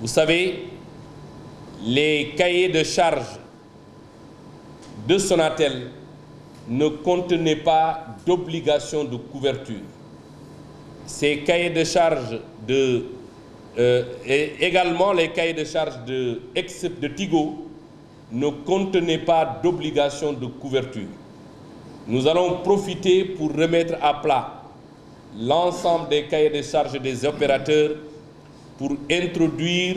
Vous savez, les cahiers de charges de Sonatel ne contenaient pas d'obligation de couverture. Ces cahiers de charges et également les cahiers de charges de Tigo ne contenaient pas d'obligation de couverture. Nous allons profiter pour remettre à plat l'ensemble des cahiers de charges des opérateurs pour introduire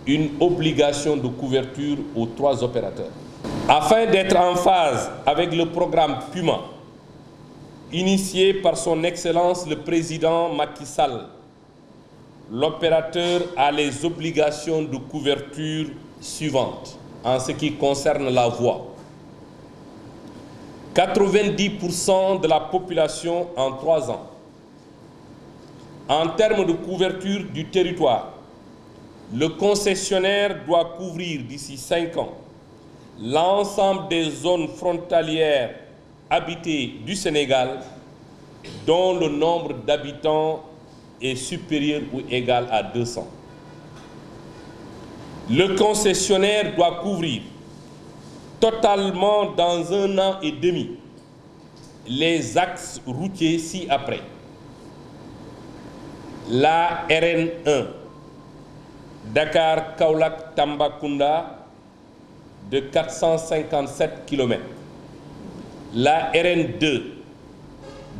une obligation de couverture aux 3 opérateurs. Afin d'être en phase avec le programme Puma, initié par son Excellence le Président Macky Sall, l'opérateur a les obligations de couverture suivantes en ce qui concerne la voie. 90% de la population en 3 ans. En termes de couverture du territoire, le concessionnaire doit couvrir d'ici 5 ans l'ensemble des zones frontalières habitées du Sénégal dont le nombre d'habitants est supérieur ou égal à 200. Le concessionnaire doit couvrir totalement dans 1 an et demi les axes routiers ci-après. La RN1, Dakar-Kaolack-Tambacounda de 457 km. La RN2,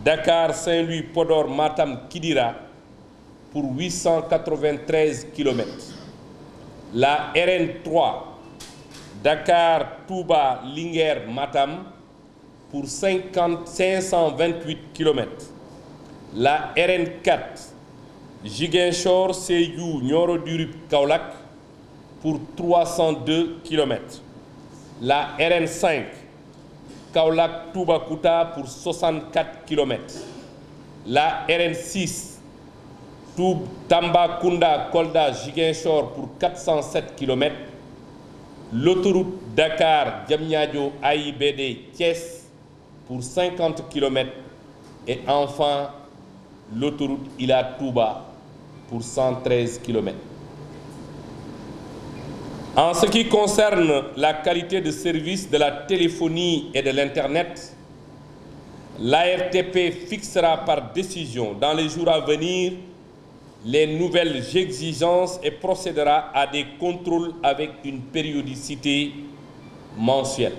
Dakar-Saint-Louis-Podor-Matam-Kidira pour 893 km. La RN3, Dakar-Touba-Linguère-Matam pour 528 km. La RN4, Ziguinchor-Sédhiou-Nioro-du-Rip-Kaolack pour 302 km. La RN5, Kaolack-Toubacouta pour 64 km. La RN6, Tambacounda-Kolda-Ziguinchor pour 407 km. L'autoroute Dakar-Diamniadio-AIBD-Thiès pour 50 km. Et enfin, l'autoroute Ila-Touba pour 113 km. En ce qui concerne la qualité de service de la téléphonie et de l'Internet, l'ARTP fixera par décision dans les jours à venir les nouvelles exigences et procédera à des contrôles avec une périodicité mensuelle.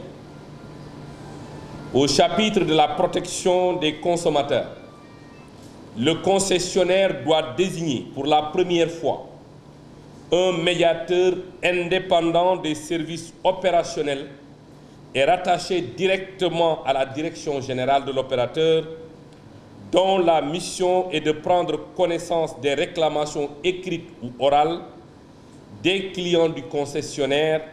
Au chapitre de la protection des consommateurs, le concessionnaire doit désigner pour la première fois un médiateur indépendant des services opérationnels et rattaché directement à la direction générale de l'opérateur, dont la mission est de prendre connaissance des réclamations écrites ou orales des clients du concessionnaire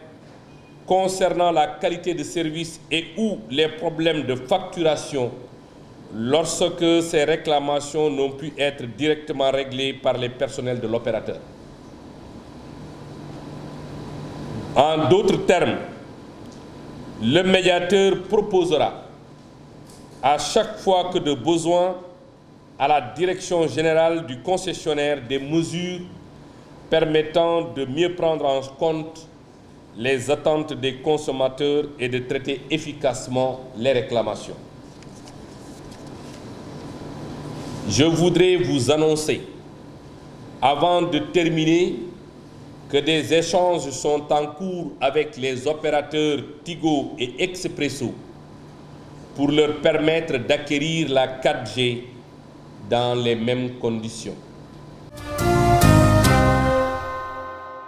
concernant la qualité de service et ou les problèmes de facturation lorsque ces réclamations n'ont pu être directement réglées par les personnels de l'opérateur. En d'autres termes, le médiateur proposera à chaque fois que de besoin à la direction générale du concessionnaire des mesures permettant de mieux prendre en compte les attentes des consommateurs et de traiter efficacement les réclamations. Je voudrais vous annoncer, avant de terminer, que des échanges sont en cours avec les opérateurs Tigo et Expresso pour leur permettre d'acquérir la 4G dans les mêmes conditions.